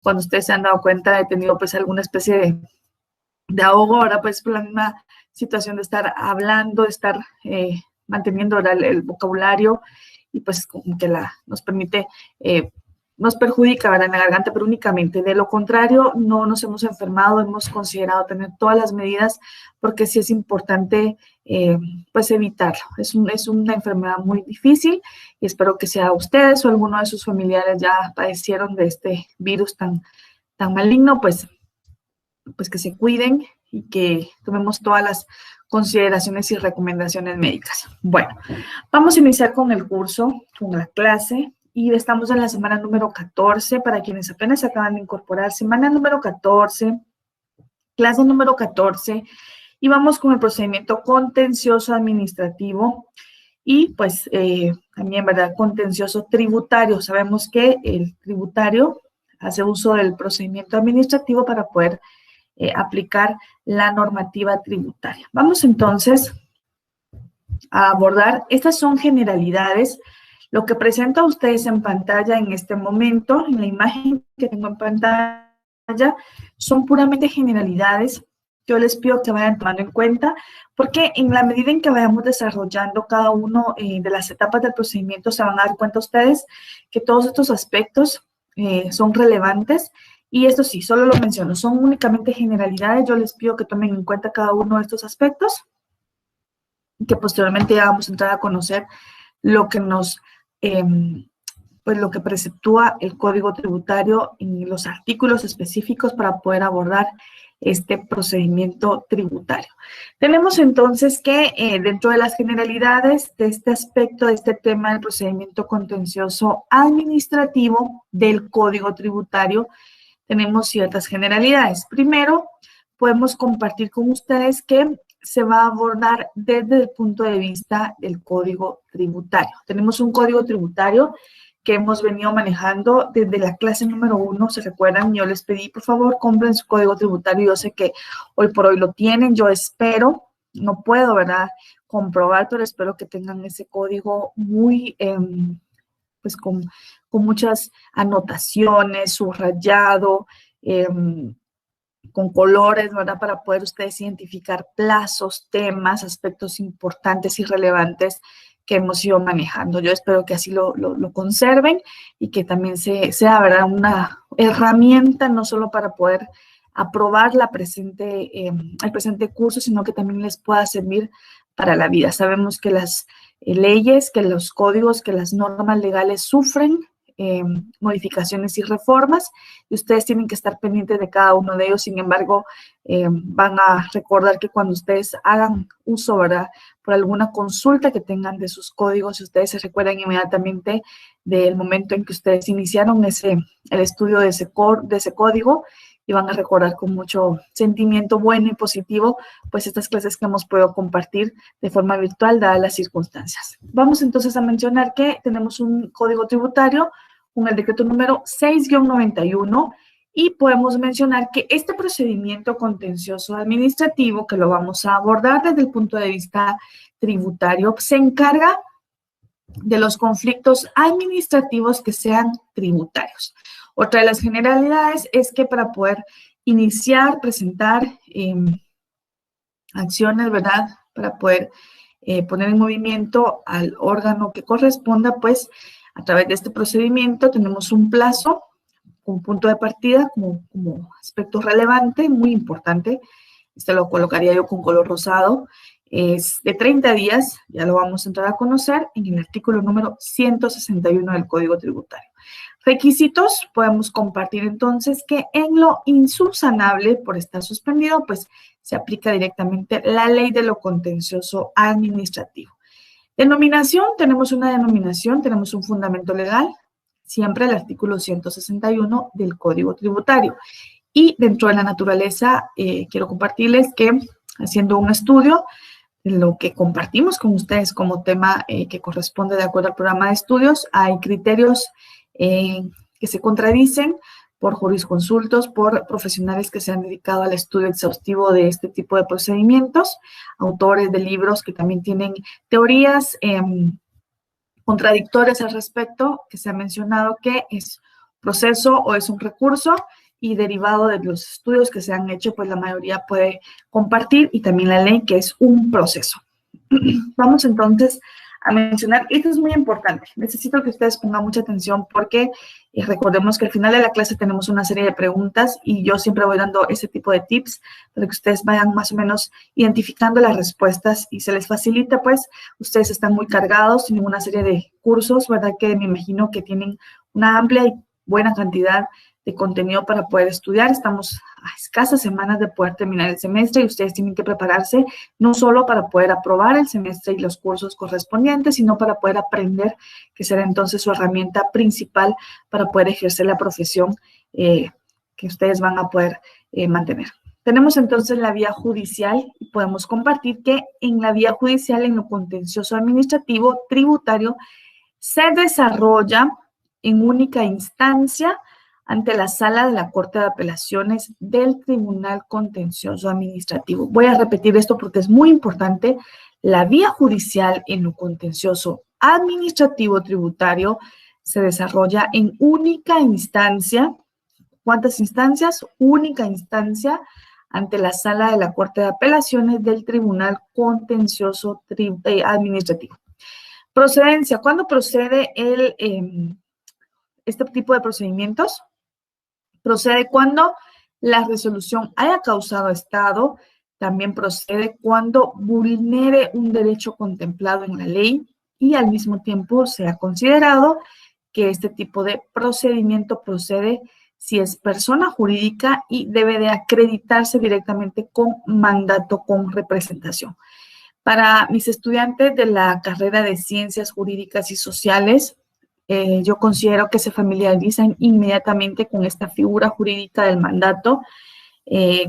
cuando ustedes se han dado cuenta, he tenido pues alguna especie de ahogo, ahora pues por la misma situación de estar hablando, de estar manteniendo el vocabulario, y pues como que nos permite, nos perjudica, ¿verdad?, en la garganta, pero únicamente. De lo contrario, no nos hemos enfermado, hemos considerado tener todas las medidas, porque sí es importante pues evitarlo. Es una enfermedad muy difícil, y espero que sea ustedes o alguno de sus familiares ya padecieron de este virus tan maligno, pues que se cuiden y que tomemos todas las consideraciones y recomendaciones médicas. Bueno, vamos a iniciar con el curso, con la clase, y estamos en la semana número 14, para quienes apenas se acaban de incorporar, semana número 14, clase número 14, y vamos con el procedimiento contencioso administrativo y pues también, ¿verdad?, contencioso tributario. Sabemos que el tributario hace uso del procedimiento administrativo para poder aplicar la normativa tributaria. Vamos entonces a abordar, estas son generalidades. Lo que presento a ustedes en pantalla en este momento, en la imagen que tengo en pantalla, son puramente generalidades. Yo les pido que vayan tomando en cuenta, porque en la medida en que vayamos desarrollando cada uno de las etapas del procedimiento, se van a dar cuenta ustedes que todos estos aspectos son relevantes. Y esto sí, solo lo menciono, son únicamente generalidades. Yo les pido que tomen en cuenta cada uno de estos aspectos, que posteriormente ya vamos a entrar a conocer lo que pues lo que preceptúa el Código Tributario en los artículos específicos para poder abordar este procedimiento tributario. Tenemos entonces que dentro de las generalidades de este aspecto, de este tema del procedimiento contencioso administrativo del Código Tributario, tenemos ciertas generalidades. Primero, podemos compartir con ustedes que se va a abordar desde el punto de vista del Código Tributario. Tenemos un Código Tributario que hemos venido manejando desde la clase número 1. ¿Se recuerdan? Yo les pedí, por favor, compren su Código Tributario. Yo sé que hoy por hoy lo tienen. Yo espero, no puedo, ¿verdad?, comprobar, pero espero que tengan ese código muy, pues con muchas anotaciones, subrayado, con colores, ¿verdad?, para poder ustedes identificar plazos, temas, aspectos importantes y relevantes que hemos ido manejando. Yo espero que así lo conserven, y que también sea, ¿verdad?, una herramienta no solo para poder aprobar el presente curso, sino que también les pueda servir para la vida. Sabemos que las leyes, que los códigos, que las normas legales sufren modificaciones y reformas, y ustedes tienen que estar pendientes de cada uno de ellos. Sin embargo, van a recordar que cuando ustedes hagan uso, ¿verdad?, por alguna consulta que tengan de sus códigos, ustedes se recuerdan inmediatamente del momento en que ustedes iniciaron el estudio de ese código, y van a recordar con mucho sentimiento bueno y positivo pues estas clases que hemos podido compartir de forma virtual dadas las circunstancias. Vamos entonces a mencionar que tenemos un código tributario con el decreto número 6-91, y podemos mencionar que este procedimiento contencioso administrativo, que lo vamos a abordar desde el punto de vista tributario, se encarga de los conflictos administrativos que sean tributarios. Otra de las generalidades es que para poder iniciar, presentar acciones, ¿verdad?, para poder poner en movimiento al órgano que corresponda, pues a través de este procedimiento tenemos un plazo, un punto de partida como aspecto relevante, muy importante. Este lo colocaría yo con color rosado. Es de 30 días, ya lo vamos a entrar a conocer en el artículo número 161 del Código Tributario. Requisitos, podemos compartir entonces que en lo insubsanable por estar suspendido, pues se aplica directamente la ley de lo contencioso administrativo. Denominación, tenemos una denominación, tenemos un fundamento legal, siempre el artículo 161 del Código Tributario. Y dentro de la naturaleza, quiero compartirles que haciendo un estudio, lo que compartimos con ustedes como tema que corresponde de acuerdo al programa de estudios, hay criterios que se contradicen por jurisconsultos, por profesionales que se han dedicado al estudio exhaustivo de este tipo de procedimientos, autores de libros que también tienen teorías contradictorias al respecto, que se ha mencionado que es proceso o es un recurso y derivado de los estudios que se han hecho, pues la mayoría puede compartir y también la ley que es un proceso. Vamos entonces a mencionar, esto es muy importante, necesito que ustedes pongan mucha atención porque recordemos que al final de la clase tenemos una serie de preguntas y yo siempre voy dando ese tipo de tips para que ustedes vayan más o menos identificando las respuestas y se les facilita, pues ustedes están muy cargados, tienen una serie de cursos, ¿verdad? Que me imagino que tienen una amplia y buena cantidad de contenido para poder estudiar. Estamos a escasas semanas de poder terminar el semestre y ustedes tienen que prepararse no solo para poder aprobar el semestre y los cursos correspondientes, sino para poder aprender, que será entonces su herramienta principal para poder ejercer la profesión que ustedes van a poder mantener. Tenemos entonces la vía judicial y podemos compartir que en la vía judicial, en lo contencioso administrativo tributario, se desarrolla en única instancia ante la Sala de la Corte de Apelaciones del Tribunal Contencioso Administrativo. Voy a repetir esto porque es muy importante. La vía judicial en lo contencioso administrativo tributario se desarrolla en única instancia. ¿Cuántas instancias? Única instancia ante la Sala de la Corte de Apelaciones del Tribunal Contencioso Administrativo. Procedencia. ¿Cuándo procede este tipo de procedimientos? Procede cuando la resolución haya causado estado, también procede cuando vulnere un derecho contemplado en la ley y al mismo tiempo se ha considerado que este tipo de procedimiento procede si es persona jurídica y debe de acreditarse directamente con mandato con representación. Para mis estudiantes de la carrera de Ciencias Jurídicas y Sociales, yo considero que se familiarizan inmediatamente con esta figura jurídica del mandato,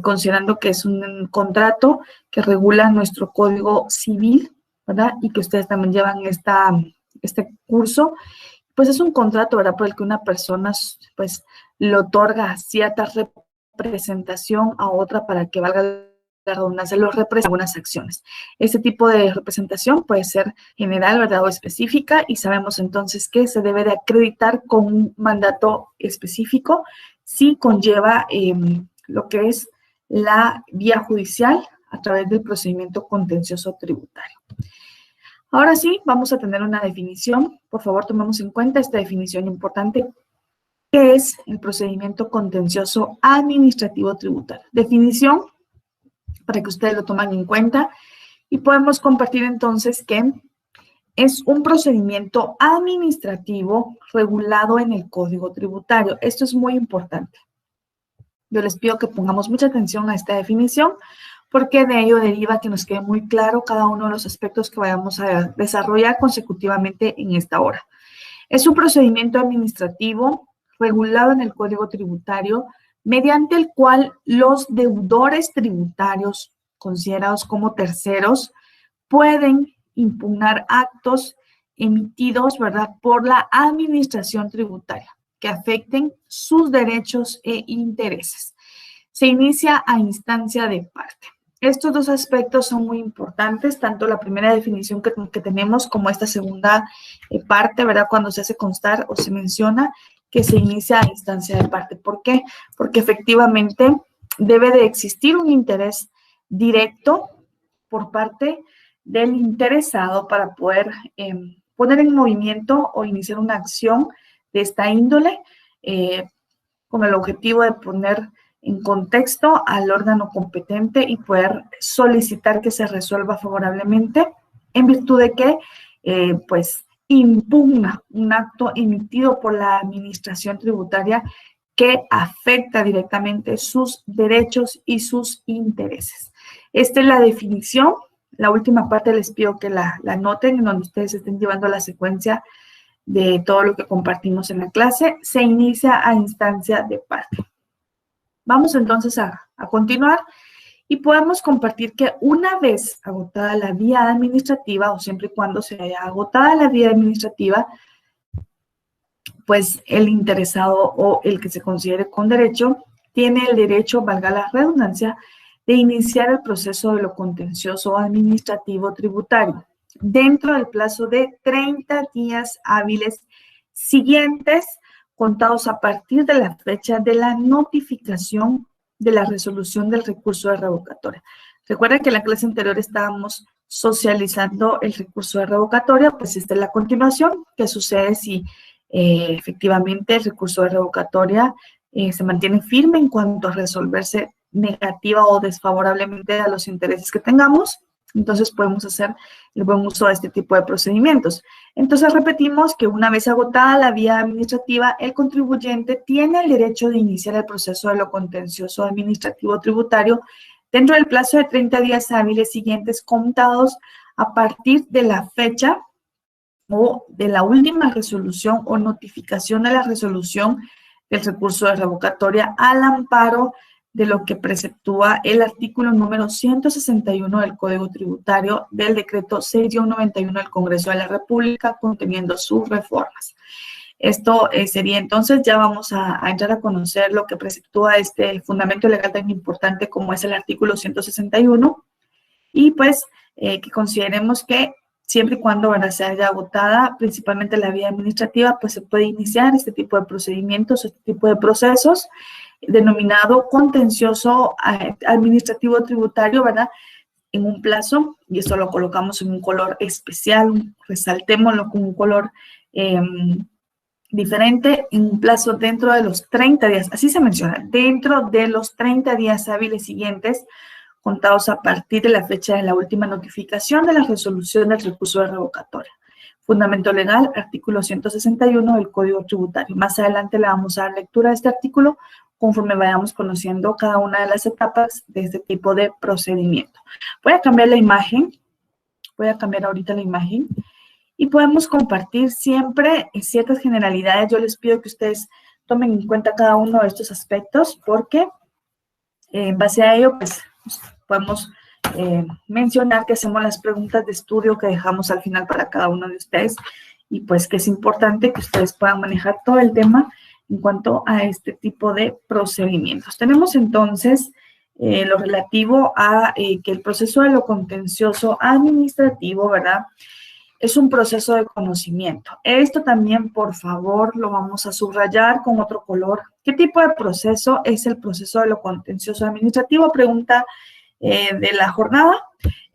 considerando que es un contrato que regula nuestro Código Civil, ¿verdad? Y que ustedes también llevan este curso. Pues es un contrato, ¿verdad? Por el que una persona, pues, le otorga cierta representación a otra para que valga la redundancia, los representa algunas acciones. Este tipo de representación puede ser general, ¿verdad? O específica, y sabemos entonces que se debe de acreditar con un mandato específico si conlleva lo que es la vía judicial a través del procedimiento contencioso tributario. Ahora sí, vamos a tener una definición. Por favor, tomemos en cuenta esta definición importante. ¿Qué es el procedimiento contencioso administrativo tributario? Definición, para que ustedes lo tomen en cuenta. Y podemos compartir entonces que es un procedimiento administrativo regulado en el Código Tributario. Esto es muy importante. Yo les pido que pongamos mucha atención a esta definición, porque de ello deriva que nos quede muy claro cada uno de los aspectos que vayamos a desarrollar consecutivamente en esta hora. Es un procedimiento administrativo regulado en el Código Tributario, mediante el cual los deudores tributarios considerados como terceros pueden impugnar actos emitidos, ¿verdad?, por la administración tributaria que afecten sus derechos e intereses. Se inicia a instancia de parte. Estos dos aspectos son muy importantes, tanto la primera definición que tenemos como esta segunda parte, ¿verdad? Cuando se hace constar o se menciona que se inicia a instancia de parte. ¿Por qué? Porque efectivamente debe de existir un interés directo por parte del interesado para poder poner en movimiento o iniciar una acción de esta índole con el objetivo de poner en contexto al órgano competente y poder solicitar que se resuelva favorablemente en virtud de que, pues, impugna un acto emitido por la administración tributaria que afecta directamente sus derechos y sus intereses. Esta es la definición. La última parte les pido que la anoten, en donde ustedes estén llevando la secuencia de todo lo que compartimos en la clase. Se inicia a instancia de parte. Vamos entonces a continuar y podemos compartir que una vez agotada la vía administrativa, o siempre y cuando se haya agotada la vía administrativa, pues el interesado o el que se considere con derecho tiene el derecho, valga la redundancia, de iniciar el proceso de lo contencioso administrativo tributario dentro del plazo de 30 días hábiles siguientes contados a partir de la fecha de la notificación de la resolución del recurso de revocatoria. Recuerden que en la clase anterior estábamos socializando el recurso de revocatoria, pues esta es la continuación. ¿Qué sucede si efectivamente el recurso de revocatoria se mantiene firme en cuanto a resolverse negativa o desfavorablemente a los intereses que tengamos? Entonces podemos hacer el buen uso de este tipo de procedimientos. Entonces repetimos que una vez agotada la vía administrativa, el contribuyente tiene el derecho de iniciar el proceso de lo contencioso administrativo tributario dentro del plazo de 30 días hábiles siguientes contados a partir de la fecha o de la última resolución o notificación de la resolución del recurso de revocatoria al amparo de lo que preceptúa el artículo número 161 del Código Tributario del Decreto 6-91 del Congreso de la República, conteniendo sus reformas. Esto sería entonces, ya vamos a entrar a conocer lo que preceptúa este fundamento legal tan importante como es el artículo 161, y pues que consideremos que siempre y cuando se haya agotada principalmente la vía administrativa, pues se puede iniciar este tipo de procedimientos, este tipo de procesos, denominado contencioso administrativo tributario, ¿verdad? En un plazo, y esto lo colocamos en un color especial, resaltémoslo con un color diferente, en un plazo dentro de los 30 días, así se menciona, dentro de los 30 días hábiles siguientes, contados a partir de la fecha de la última notificación de la resolución del recurso de revocatoria. Fundamento legal, artículo 161 del Código Tributario. Más adelante le vamos a dar lectura a este artículo conforme vayamos conociendo cada una de las etapas de este tipo de procedimiento. Voy a cambiar la imagen, voy a cambiar ahorita la imagen y podemos compartir siempre ciertas generalidades. Yo les pido que ustedes tomen en cuenta cada uno de estos aspectos porque en base a ello, pues podemos mencionar que hacemos las preguntas de estudio que dejamos al final para cada uno de ustedes y pues que es importante que ustedes puedan manejar todo el tema en cuanto a este tipo de procedimientos. Tenemos entonces lo relativo a que el proceso de lo contencioso administrativo, ¿verdad?, es un proceso de conocimiento. Esto también, por favor, lo vamos a subrayar con otro color. ¿Qué tipo de proceso es el proceso de lo contencioso administrativo? Pregunta de la jornada.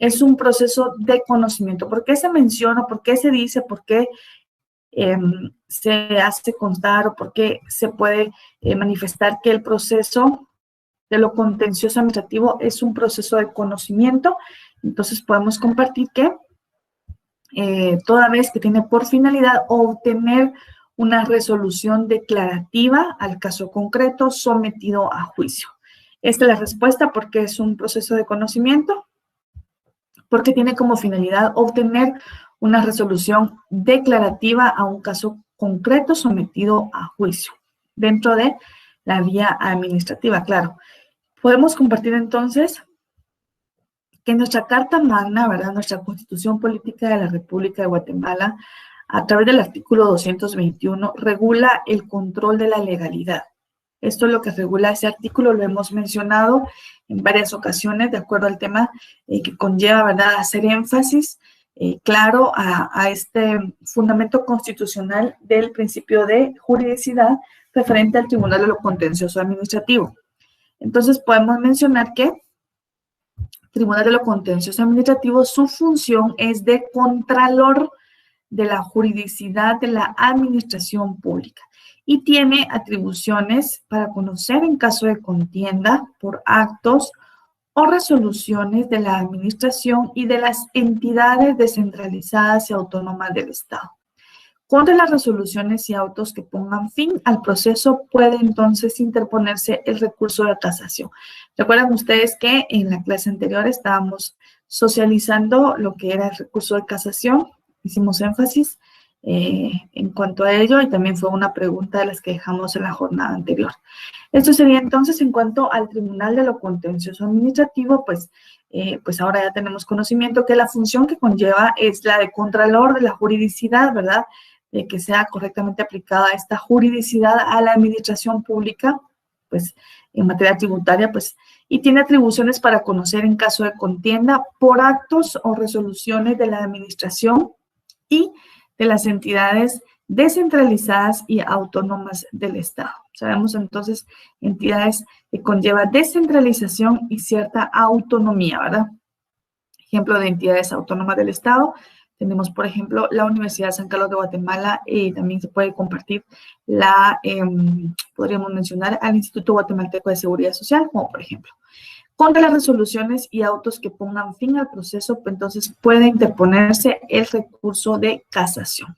Es un proceso de conocimiento. ¿Por qué se menciona? ¿Por qué se dice? ¿Por qué se hace constar o por qué se puede manifestar que el proceso de lo contencioso administrativo es un proceso de conocimiento? Entonces podemos compartir que toda vez que tiene por finalidad obtener una resolución declarativa al caso concreto sometido a juicio. Esta es la respuesta porque es un proceso de conocimiento, porque tiene como finalidad obtener una resolución declarativa a un caso concreto sometido a juicio, dentro de la vía administrativa, claro. Podemos compartir entonces que nuestra Carta Magna, ¿verdad?, nuestra Constitución Política de la República de Guatemala, a través del artículo 221, regula el control de la legalidad. Esto es lo que regula ese artículo, lo hemos mencionado en varias ocasiones, de acuerdo al tema que conlleva, ¿verdad?, hacer énfasis claro a este fundamento constitucional del principio de juridicidad referente al Tribunal de lo Contencioso Administrativo. Entonces, podemos mencionar que Tribunal de lo Contencioso Administrativo, su función es de contralor de la juridicidad de la administración pública y tiene atribuciones para conocer en caso de contienda por actos o resoluciones de la administración y de las entidades descentralizadas y autónomas del Estado. Contra las resoluciones y autos que pongan fin al proceso puede entonces interponerse el recurso de casación. Recuerdan ustedes que en la clase anterior estábamos socializando lo que era el recurso de casación, hicimos énfasis en cuanto a ello y también fue una pregunta de las que dejamos en la jornada anterior. Esto sería entonces en cuanto al Tribunal de lo Contencioso Administrativo, pues ahora ya tenemos conocimiento que la función que conlleva es la de contralor de la juridicidad, ¿verdad?, de que sea correctamente aplicada esta juridicidad a la administración pública, pues en materia tributaria, pues, y tiene atribuciones para conocer en caso de contienda por actos o resoluciones de la administración y de las entidades descentralizadas y autónomas del Estado. Sabemos entonces entidades que conlleva descentralización y cierta autonomía, ¿verdad? Ejemplo de entidades autónomas del Estado, tenemos, por ejemplo, la Universidad de San Carlos de Guatemala, también se puede compartir podríamos mencionar al Instituto Guatemalteco de Seguridad Social, como por ejemplo. Contra las resoluciones y autos que pongan fin al proceso, pues entonces puede interponerse el recurso de casación.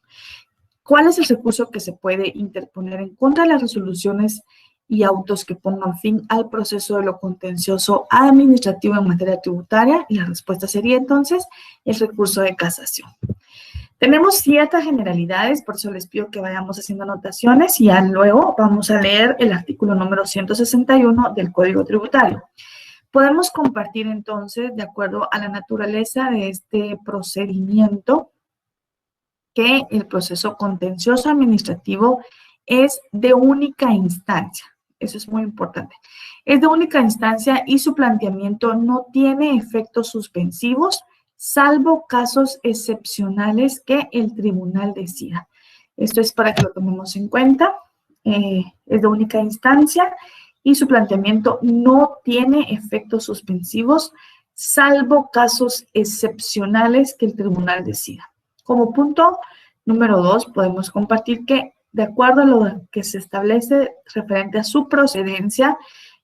¿Cuál es el recurso que se puede interponer en contra de las resoluciones y autos que pongan fin al proceso de lo contencioso administrativo en materia tributaria? Y la respuesta sería entonces el recurso de casación. Tenemos ciertas generalidades, por eso les pido que vayamos haciendo anotaciones y ya luego vamos a leer el artículo número 161 del Código Tributario. Podemos compartir entonces, de acuerdo a la naturaleza de este procedimiento, que el proceso contencioso administrativo es de única instancia. Eso es muy importante. Es de única instancia y su planteamiento no tiene efectos suspensivos, salvo casos excepcionales que el tribunal decida. Esto es para que lo tomemos en cuenta. Es de única instancia y su planteamiento no tiene efectos suspensivos, salvo casos excepcionales que el tribunal decida. Como punto número 2, podemos compartir que, de acuerdo a lo que se establece referente a su procedencia,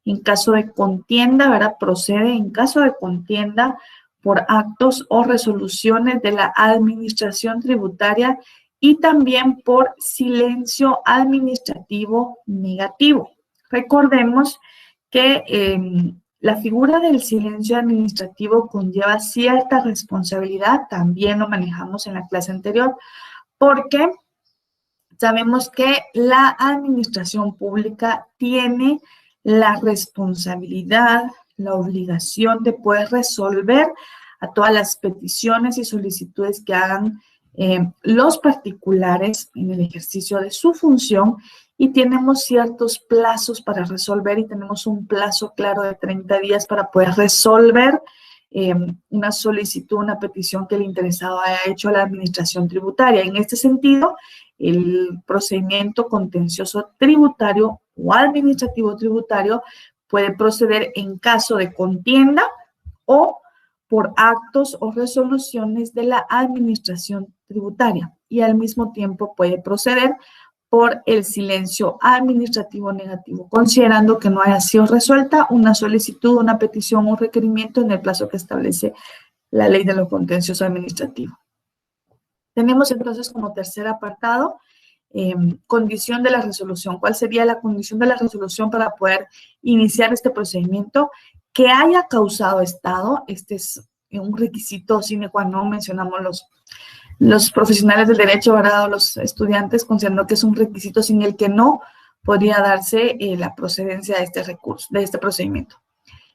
en caso de contienda, ¿verdad? Procede en caso de contienda por actos o resoluciones de la administración tributaria y también por silencio administrativo negativo. Recordemos que la figura del silencio administrativo conlleva cierta responsabilidad, también lo manejamos en la clase anterior, porque sabemos que la administración pública tiene la responsabilidad, la obligación de poder resolver a todas las peticiones y solicitudes que hagan los particulares en el ejercicio de su función, y tenemos ciertos plazos para resolver y tenemos un plazo claro de 30 días para poder resolver una solicitud, una petición que el interesado haya hecho a la administración tributaria. En este sentido, el procedimiento contencioso tributario o administrativo tributario puede proceder en caso de contienda o por actos o resoluciones de la administración tributaria, y al mismo tiempo puede proceder por el silencio administrativo negativo, considerando que no haya sido resuelta una solicitud, una petición o un requerimiento en el plazo que establece la ley de lo contencioso administrativo. Tenemos entonces como tercer apartado, condición de la resolución. ¿Cuál sería la condición de la resolución para poder iniciar este procedimiento? Que haya causado estado. Este es un requisito sine qua non, mencionamos los profesionales del derecho, ¿verdad? O los estudiantes, considerando que es un requisito sin el que no podría darse la procedencia de este recurso, de este procedimiento.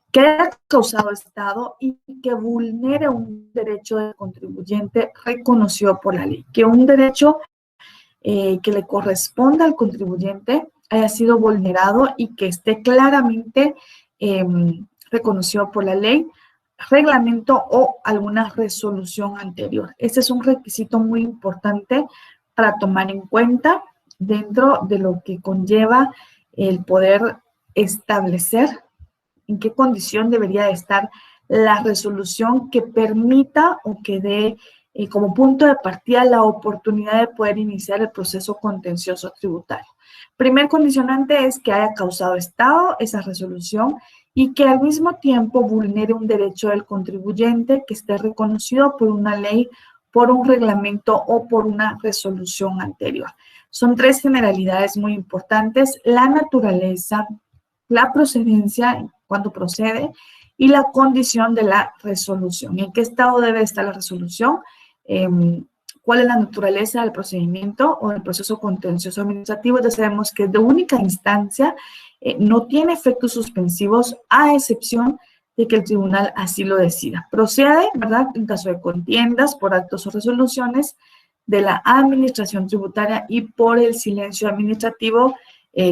Que haya causado estado y que vulnere un derecho del contribuyente reconocido por la ley. Que un derecho que le corresponda al contribuyente haya sido vulnerado y que esté claramente reconocido por la ley, reglamento o alguna resolución anterior. Este es un requisito muy importante para tomar en cuenta dentro de lo que conlleva el poder establecer en qué condición debería estar la resolución que permita o que dé como punto de partida la oportunidad de poder iniciar el proceso contencioso tributario. Primer condicionante es que haya causado estado esa resolución y que al mismo tiempo vulnere un derecho del contribuyente que esté reconocido por una ley, por un reglamento o por una resolución anterior. Son tres generalidades muy importantes: la naturaleza, la procedencia, cuando procede, y la condición de la resolución. ¿En qué estado debe estar la resolución? ¿Cuál es la naturaleza del procedimiento o del proceso contencioso administrativo? Ya sabemos que es de única instancia, no tiene efectos suspensivos, a excepción de que el tribunal así lo decida. Procede, ¿verdad?, en caso de contiendas por actos o resoluciones de la administración tributaria y por el silencio administrativo,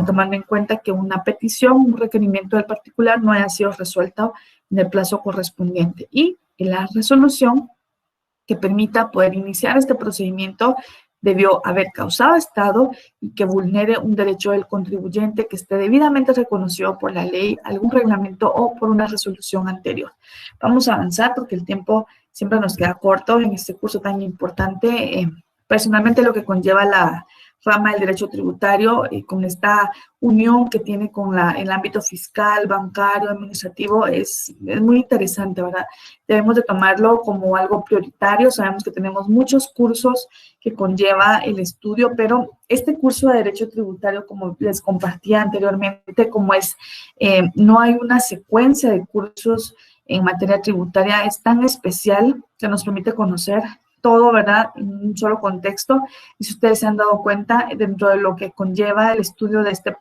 tomando en cuenta que una petición, un requerimiento del particular no haya sido resuelto en el plazo correspondiente, y la resolución que permita poder iniciar este procedimiento debió haber causado Estado y que vulnere un derecho del contribuyente que esté debidamente reconocido por la ley, algún reglamento o por una resolución anterior. Vamos a avanzar porque el tiempo siempre nos queda corto en este curso tan importante. Personalmente, lo que conlleva la rama del derecho tributario, con esta unión que tiene con el ámbito fiscal, bancario, administrativo, es muy interesante, ¿verdad? Debemos de tomarlo como algo prioritario. Sabemos que tenemos muchos cursos que conlleva el estudio, pero este curso de derecho tributario, como les compartía anteriormente, como no hay una secuencia de cursos en materia tributaria, es tan especial que nos permite conocer todo, ¿verdad?, en un solo contexto. Y si ustedes se han dado cuenta, dentro de lo que conlleva el estudio de este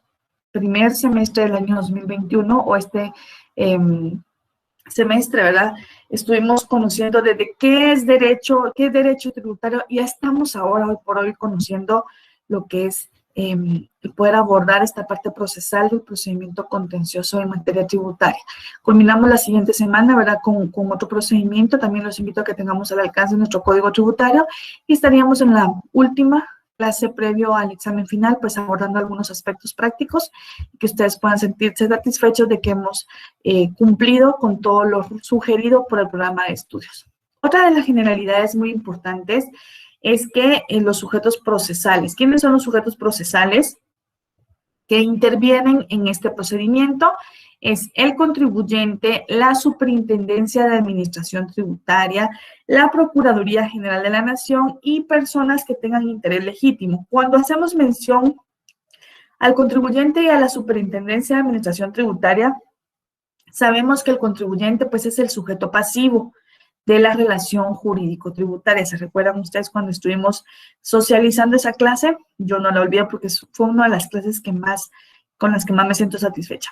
primer semestre del año 2021 o semestre, ¿verdad?, estuvimos conociendo desde qué es derecho tributario, y ya estamos ahora, hoy por hoy, conociendo lo que es poder abordar esta parte procesal del procedimiento contencioso en materia tributaria. Culminamos la siguiente semana, ¿verdad?, con otro procedimiento. También los invito a que tengamos al alcance nuestro código tributario y estaríamos en la última clase previo al examen final, pues abordando algunos aspectos prácticos y que ustedes puedan sentirse satisfechos de que hemos cumplido con todo lo sugerido por el programa de estudios. Otra de las generalidades muy importantes es que los sujetos procesales. ¿Quiénes son los sujetos procesales que intervienen en este procedimiento? Es el contribuyente, la Superintendencia de Administración Tributaria, la Procuraduría General de la Nación y personas que tengan interés legítimo. Cuando hacemos mención al contribuyente y a la Superintendencia de Administración Tributaria, sabemos que el contribuyente, pues, es el sujeto pasivo de la relación jurídico-tributaria. ¿Se recuerdan ustedes cuando estuvimos socializando esa clase? Yo no la olvido porque fue una de las clases con las que más me siento satisfecha.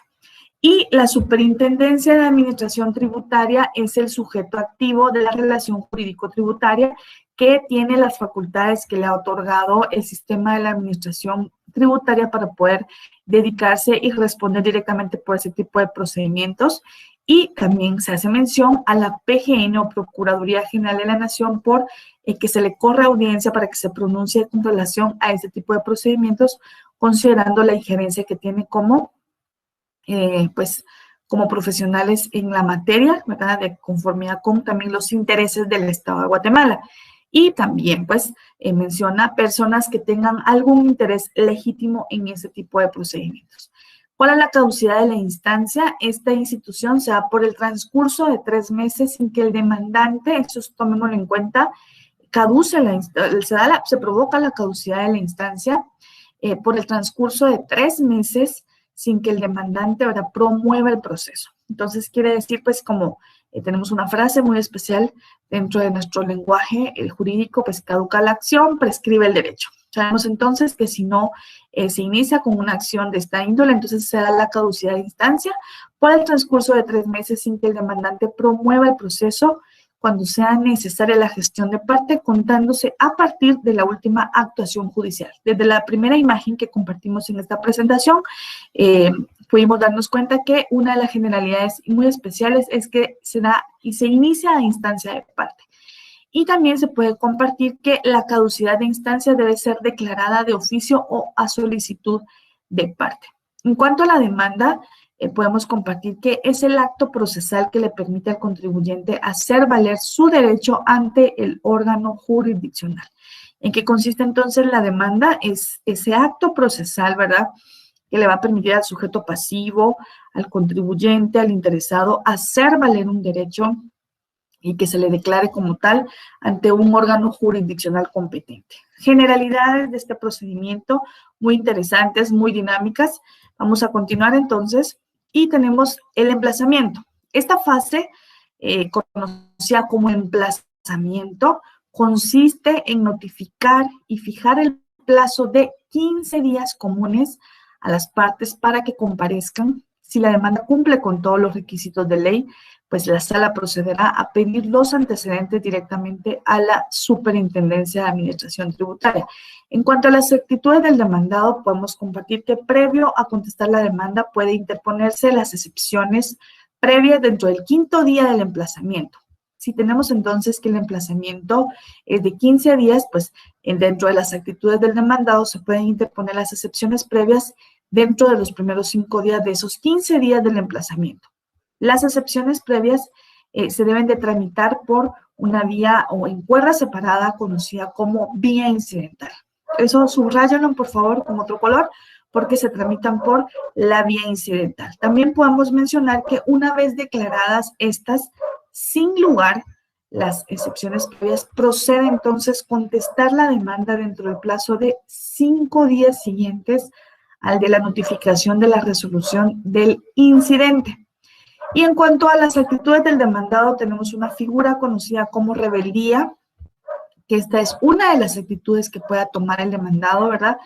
Y la Superintendencia de Administración Tributaria es el sujeto activo de la relación jurídico-tributaria que tiene las facultades que le ha otorgado el sistema de la administración tributaria para poder dedicarse y responder directamente por ese tipo de procedimientos. Y también se hace mención a la PGN o Procuraduría General de la Nación por que se le corre audiencia para que se pronuncie con relación a este tipo de procedimientos, considerando la injerencia que tiene como profesionales en la materia, ¿verdad?, de conformidad con también los intereses del Estado de Guatemala. Y también, pues, menciona personas que tengan algún interés legítimo en ese tipo de procedimientos. ¿Cuál es la caducidad de la instancia? Esta institución se da por el transcurso de 3 meses sin que el demandante, eso tomémoslo en cuenta, se provoca la caducidad de la instancia por el transcurso de 3 meses sin que el demandante, ¿verdad?, promueva el proceso. Entonces, quiere decir, pues, como tenemos una frase muy especial dentro de nuestro lenguaje, el jurídico, pues, caduca la acción, prescribe el derecho. Sabemos entonces que si no se inicia con una acción de esta índole, entonces se da la caducidad de instancia por el transcurso de 3 meses sin que el demandante promueva el proceso cuando sea necesaria la gestión de parte, contándose a partir de la última actuación judicial. Desde la primera imagen que compartimos en esta presentación, pudimos darnos cuenta que una de las generalidades muy especiales es que se da y se inicia a instancia de parte. Y también se puede compartir que la caducidad de instancia debe ser declarada de oficio o a solicitud de parte. En cuanto a la demanda, podemos compartir que es el acto procesal que le permite al contribuyente hacer valer su derecho ante el órgano jurisdiccional. ¿En qué consiste entonces la demanda? Es ese acto procesal, ¿verdad?, que le va a permitir al sujeto pasivo, al contribuyente, al interesado, hacer valer un derecho y que se le declare como tal ante un órgano jurisdiccional competente. Generalidades de este procedimiento muy interesantes, muy dinámicas. Vamos a continuar entonces y tenemos el emplazamiento. Esta fase, conocida como emplazamiento, consiste en notificar y fijar el plazo de 15 días comunes a las partes para que comparezcan. Si la demanda cumple con todos los requisitos de ley, pues la sala procederá a pedir los antecedentes directamente a la Superintendencia de Administración Tributaria. En cuanto a las actitudes del demandado, podemos compartir que previo a contestar la demanda puede interponerse las excepciones previas dentro del 5.º día del emplazamiento. Si tenemos entonces que el emplazamiento es de 15 días, pues dentro de las actitudes del demandado se pueden interponer las excepciones previas dentro de los primeros 5 días de esos 15 días del emplazamiento. Las excepciones previas se deben de tramitar por una vía o en cuerda separada conocida como vía incidental. Eso subráyalo, por favor, con otro color, porque se tramitan por la vía incidental. También podemos mencionar que una vez declaradas estas, sin lugar, las excepciones previas, procede entonces contestar la demanda dentro del plazo de 5 días siguientes al de la notificación de la resolución del incidente. Y en cuanto a las actitudes del demandado, tenemos una figura conocida como rebeldía, que esta es una de las actitudes que pueda tomar el demandado, ¿verdad?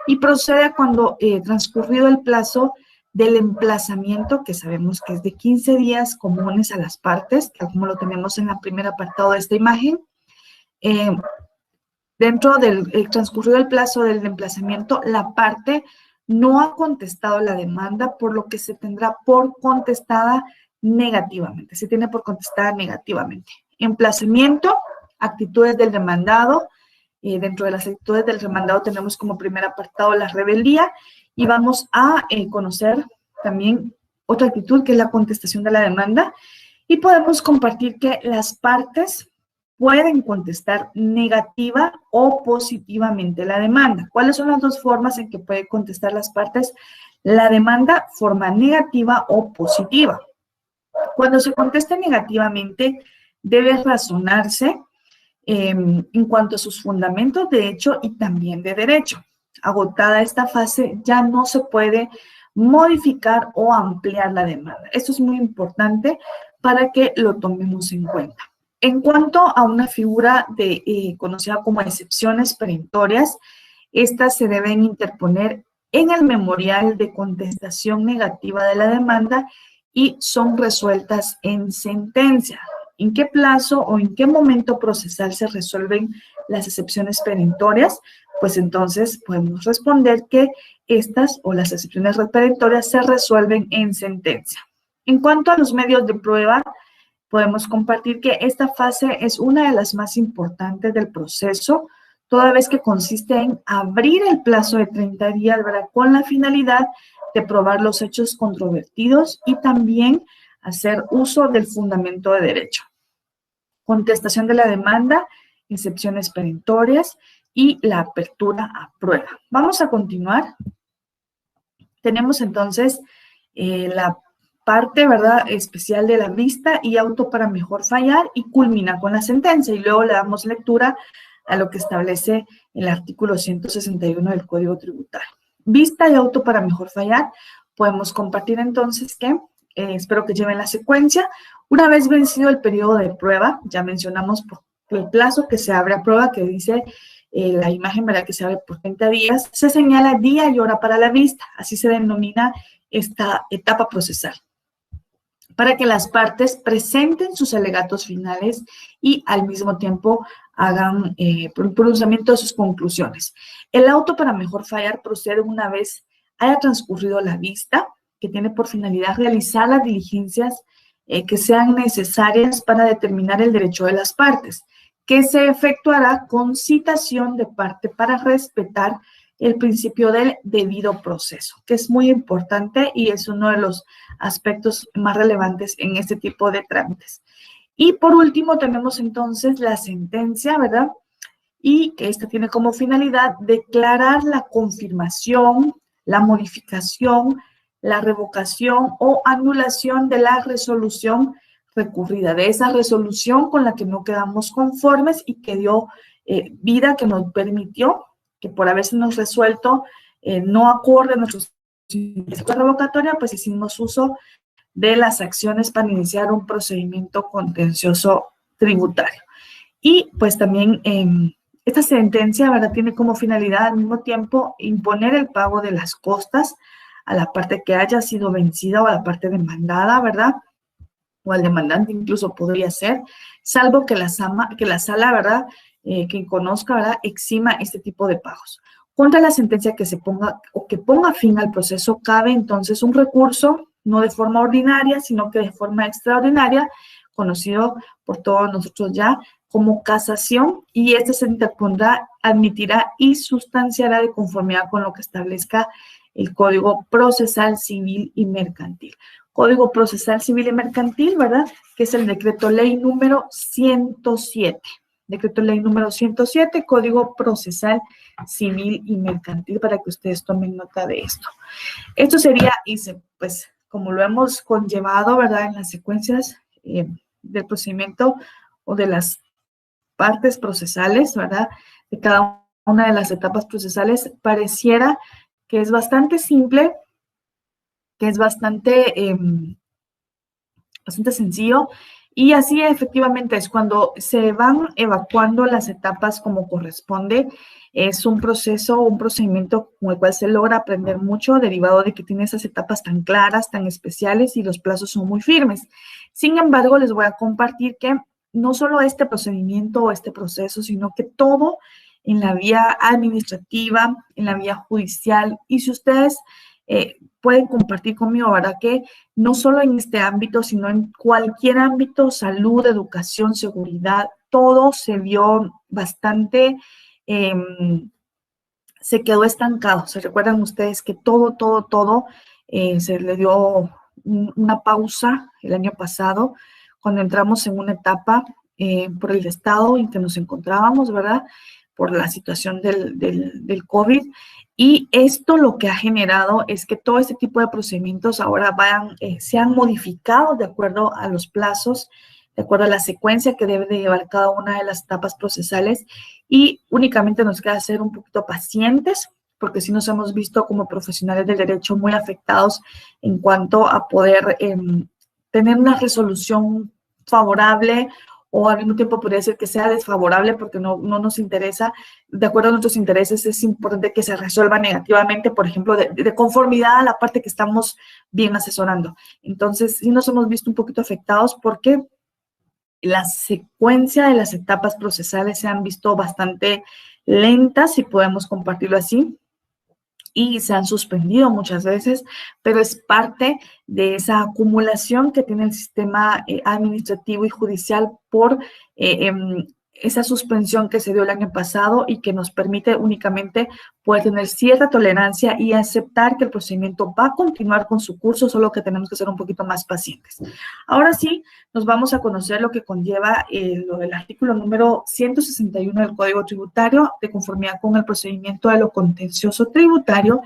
Y procede cuando transcurrido el plazo del emplazamiento, que sabemos que es de 15 días comunes a las partes, tal como lo tenemos en el primer apartado de esta imagen. Dentro del transcurrido el plazo del emplazamiento, la parte no ha contestado la demanda, por lo que se tendrá por contestada negativamente. Se tiene por contestada negativamente. Emplazamiento, actitudes del demandado. Dentro de las actitudes del demandado tenemos como primer apartado la rebeldía y vamos a conocer también otra actitud que es la contestación de la demanda y podemos compartir que las partes pueden contestar negativa o positivamente la demanda. ¿Cuáles son las dos formas en que pueden contestar las partes la demanda? Forma negativa o positiva. Cuando se contesta negativamente, debe razonarse en cuanto a sus fundamentos de hecho y también de derecho. Agotada esta fase, ya no se puede modificar o ampliar la demanda. Esto es muy importante para que lo tomemos en cuenta. En cuanto a una figura conocida como excepciones perentorias, estas se deben interponer en el memorial de contestación negativa de la demanda y son resueltas en sentencia. ¿En qué plazo o en qué momento procesal se resuelven las excepciones perentorias? Pues entonces podemos responder que estas o las excepciones perentorias se resuelven en sentencia. En cuanto a los medios de prueba, podemos compartir que esta fase es una de las más importantes del proceso, toda vez que consiste en abrir el plazo de 30 días, ¿verdad?, con la finalidad de probar los hechos controvertidos y también hacer uso del fundamento de derecho. Contestación de la demanda, excepciones perentorias y la apertura a prueba. Vamos a continuar. Tenemos entonces la parte, ¿verdad?, especial de la vista y auto para mejor fallar y culmina con la sentencia y luego le damos lectura a lo que establece el artículo 161 del Código Tributario. Vista y auto para mejor fallar. Podemos compartir entonces que, espero que lleven la secuencia. Una vez vencido el periodo de prueba, ya mencionamos por el plazo que se abre a prueba, que dice la imagen, ¿verdad?, que se abre por 30 días, se señala día y hora para la vista. Así se denomina esta etapa procesal, para que las partes presenten sus alegatos finales y al mismo tiempo hagan el pronunciamiento de sus conclusiones. El auto para mejor fallar procede una vez haya transcurrido la vista, que tiene por finalidad realizar las diligencias que sean necesarias para determinar el derecho de las partes, que se efectuará con citación de parte para respetar el principio del debido proceso, que es muy importante y es uno de los aspectos más relevantes en este tipo de trámites. Y por último tenemos entonces la sentencia, ¿verdad? Y que esta tiene como finalidad declarar la confirmación, la modificación, la revocación o anulación de la resolución recurrida, de esa resolución con la que no quedamos conformes y que dio vida, que nos permitió que por habernos resuelto no acorde a nuestros de revocatoria, pues hicimos uso de las acciones para iniciar un procedimiento contencioso tributario. Y pues también esta sentencia, ¿verdad?, tiene como finalidad al mismo tiempo imponer el pago de las costas a la parte que haya sido vencida o a la parte demandada, ¿verdad?, o al demandante incluso podría ser, salvo que la sala, ¿verdad?, quien conozca, ¿verdad?, exima este tipo de pagos. Contra la sentencia que se ponga o que ponga fin al proceso, cabe entonces un recurso, no de forma ordinaria, sino que de forma extraordinaria, conocido por todos nosotros ya como casación, y este se interpondrá, admitirá y sustanciará de conformidad con lo que establezca el Código Procesal Civil y Mercantil. Código Procesal Civil y Mercantil, ¿verdad? Que es el Decreto Ley número 107. Decreto Ley número 107, Código Procesal Civil y Mercantil, para que ustedes tomen nota de esto. Esto sería, pues, como lo hemos conllevado, ¿verdad? En las secuencias del procedimiento o de las partes procesales, ¿verdad? De cada una de las etapas procesales, pareciera que es bastante simple, que es bastante sencillo, y así efectivamente es cuando se van evacuando las etapas como corresponde. Es un proceso, un procedimiento con el cual se logra aprender mucho, derivado de que tiene esas etapas tan claras, tan especiales, y los plazos son muy firmes. Sin embargo, les voy a compartir que no solo este procedimiento o este proceso, sino que todo en la vía administrativa, en la vía judicial, y si ustedes pueden compartir conmigo, ¿verdad? Que no solo en este ámbito, sino en cualquier ámbito, salud, educación, seguridad, todo se vio bastante, se quedó estancado. ¿Se recuerdan ustedes que todo se le dio una pausa el año pasado, cuando entramos en una etapa por el estado en que nos encontrábamos, ¿verdad? Por la situación del COVID. Y esto lo que ha generado es que todo este tipo de procedimientos ahora se han modificado de acuerdo a los plazos, de acuerdo a la secuencia que debe de llevar cada una de las etapas procesales, y únicamente nos queda ser un poquito pacientes, porque sí nos hemos visto como profesionales del derecho muy afectados en cuanto a poder tener una resolución favorable, o al mismo tiempo podría decir que sea desfavorable, porque no nos interesa. De acuerdo a nuestros intereses, es importante que se resuelva negativamente, por ejemplo, de conformidad a la parte que estamos bien asesorando. Entonces, sí nos hemos visto un poquito afectados porque la secuencia de las etapas procesales se han visto bastante lentas, si podemos compartirlo así, y se han suspendido muchas veces, pero es parte de esa acumulación que tiene el sistema administrativo y judicial por esa suspensión que se dio el año pasado, y que nos permite únicamente poder tener cierta tolerancia y aceptar que el procedimiento va a continuar con su curso, solo que tenemos que ser un poquito más pacientes. Ahora sí, nos vamos a conocer lo que conlleva lo del artículo número 161 del Código Tributario, de conformidad con el procedimiento de lo contencioso tributario,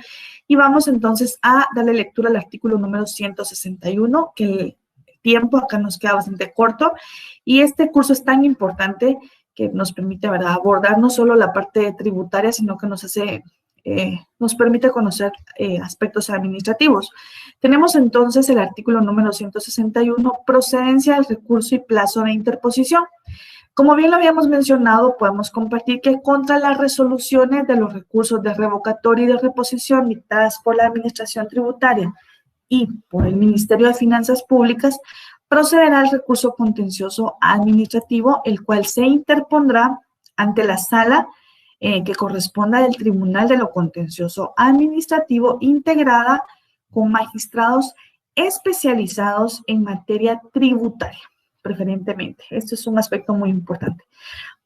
y vamos entonces a darle lectura al artículo número 161, que el tiempo acá nos queda bastante corto, y este curso es tan importante que nos permite, ¿verdad?, abordar no solo la parte tributaria, sino que nos permite conocer aspectos administrativos. Tenemos entonces el artículo número 161, procedencia del recurso y plazo de interposición. Como bien lo habíamos mencionado, podemos compartir que contra las resoluciones de los recursos de revocatoria y de reposición dictadas por la Administración Tributaria y por el Ministerio de Finanzas Públicas, procederá el recurso contencioso administrativo, el cual se interpondrá ante la sala que corresponda del Tribunal de lo Contencioso Administrativo, integrada con magistrados especializados en materia tributaria, preferentemente. Esto es un aspecto muy importante.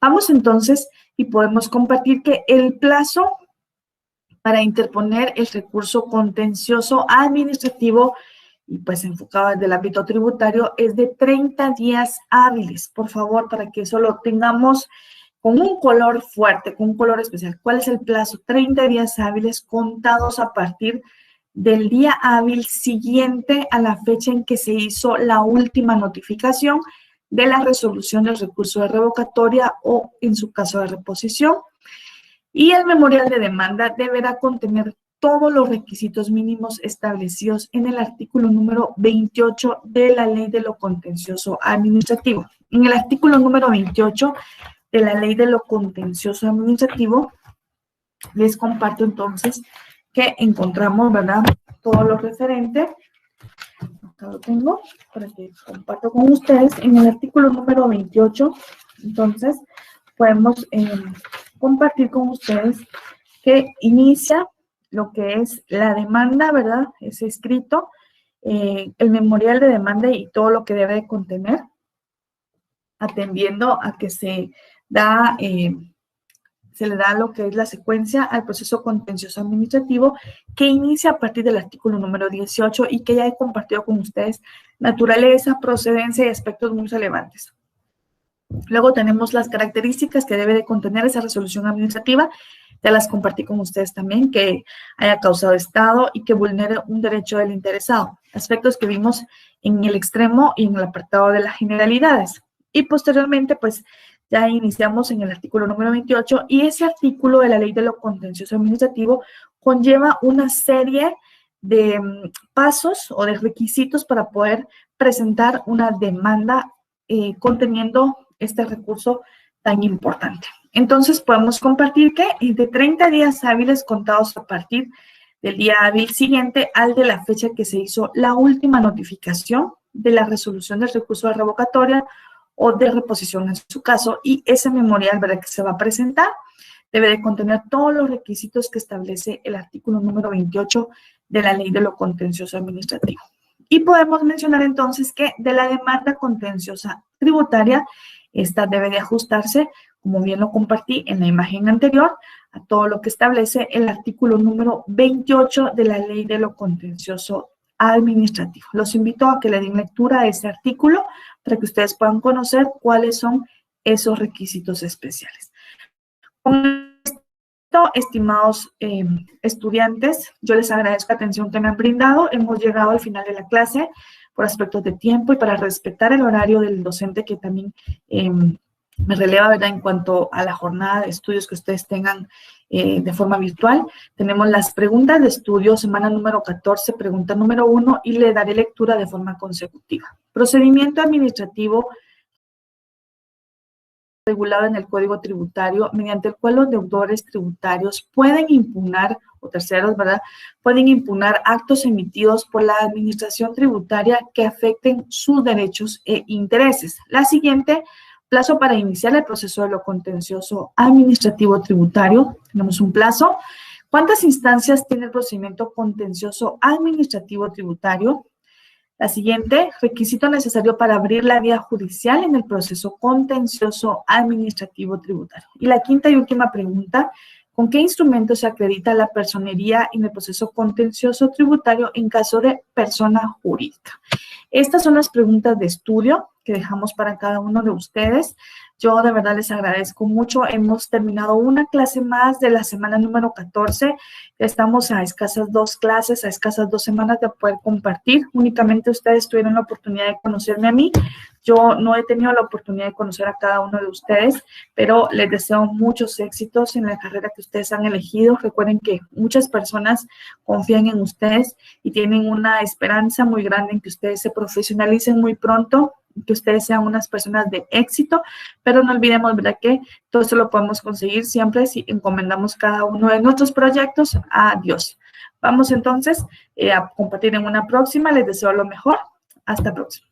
Vamos entonces y podemos compartir que el plazo para interponer el recurso contencioso administrativo, y pues enfocado desde el ámbito tributario, es de 30 días hábiles. Por favor, para que eso lo tengamos con un color fuerte, con un color especial. ¿Cuál es el plazo? 30 días hábiles contados a partir del día hábil siguiente a la fecha en que se hizo la última notificación de la resolución del recurso de revocatoria o, en su caso, de reposición. Y el memorial de demanda deberá contener todos los requisitos mínimos establecidos en el artículo número 28 de la Ley de lo Contencioso Administrativo. En el artículo número 28 de la Ley de lo Contencioso Administrativo, les comparto entonces que encontramos, ¿verdad?, todo lo referente. Acá lo tengo para que comparto con ustedes. En el artículo número 28, entonces, podemos compartir con ustedes que inicia lo que es la demanda, ¿verdad? Es escrito, el memorial de demanda y todo lo que debe de contener. atendiendo a que se le da lo que es la secuencia al proceso contencioso administrativo que inicia a partir del artículo número 18 y que ya he compartido con ustedes naturaleza, procedencia y aspectos muy relevantes. Luego tenemos las características que debe de contener esa resolución administrativa. Ya las compartí con ustedes también, que haya causado estado y que vulnere un derecho del interesado. Aspectos que vimos en el extremo y en el apartado de las generalidades. Y posteriormente, pues, ya iniciamos en el artículo número 28 y ese artículo de la Ley de lo Contencioso Administrativo conlleva una serie de pasos o de requisitos para poder presentar una demanda conteniendo este recurso tan importante. Entonces, podemos compartir que de 30 días hábiles contados a partir del día hábil siguiente al de la fecha que se hizo la última notificación de la resolución del recurso de revocatoria o de reposición en su caso, y ese memorial, ¿verdad?, que se va a presentar debe de contener todos los requisitos que establece el artículo número 28 de la Ley de lo Contencioso Administrativo. Y podemos mencionar entonces que de la demanda contenciosa tributaria, esta debe de ajustarse, como bien lo compartí en la imagen anterior, a todo lo que establece el artículo número 28 de la Ley de lo Contencioso Administrativo. Los invito a que le den lectura a ese artículo para que ustedes puedan conocer cuáles son esos requisitos especiales. Con esto, estimados estudiantes, yo les agradezco la atención que me han brindado. Hemos llegado al final de la clase por aspectos de tiempo y para respetar el horario del docente que también me releva, ¿verdad?, en cuanto a la jornada de estudios que ustedes tengan de forma virtual. Tenemos las preguntas de estudio, semana número 14, pregunta número 1, y le daré lectura de forma consecutiva. Procedimiento administrativo regulado en el Código Tributario, mediante el cual los deudores tributarios pueden impugnar, o terceros, ¿verdad?, pueden impugnar actos emitidos por la administración tributaria que afecten sus derechos e intereses. La siguiente, plazo para iniciar el proceso de lo contencioso administrativo tributario. Tenemos un plazo. ¿Cuántas instancias tiene el procedimiento contencioso administrativo tributario? La siguiente, requisito necesario para abrir la vía judicial en el proceso contencioso administrativo tributario. Y la quinta y última pregunta, ¿con qué instrumento se acredita la personería en el proceso contencioso tributario en caso de persona jurídica? Estas son las preguntas de estudio que dejamos para cada uno de ustedes. Yo de verdad les agradezco mucho. Hemos terminado una clase más de la semana número 14. Estamos a escasas 2 clases, a escasas 2 semanas de poder compartir. Únicamente ustedes tuvieron la oportunidad de conocerme a mí. Yo no he tenido la oportunidad de conocer a cada uno de ustedes, pero les deseo muchos éxitos en la carrera que ustedes han elegido. Recuerden que muchas personas confían en ustedes y tienen una esperanza muy grande en que ustedes se profesionalicen muy pronto, que ustedes sean unas personas de éxito, pero no olvidemos, ¿verdad?, que todo esto lo podemos conseguir siempre si encomendamos cada uno de nuestros proyectos a Dios. Vamos entonces a compartir en una próxima. Les deseo lo mejor. Hasta la próxima.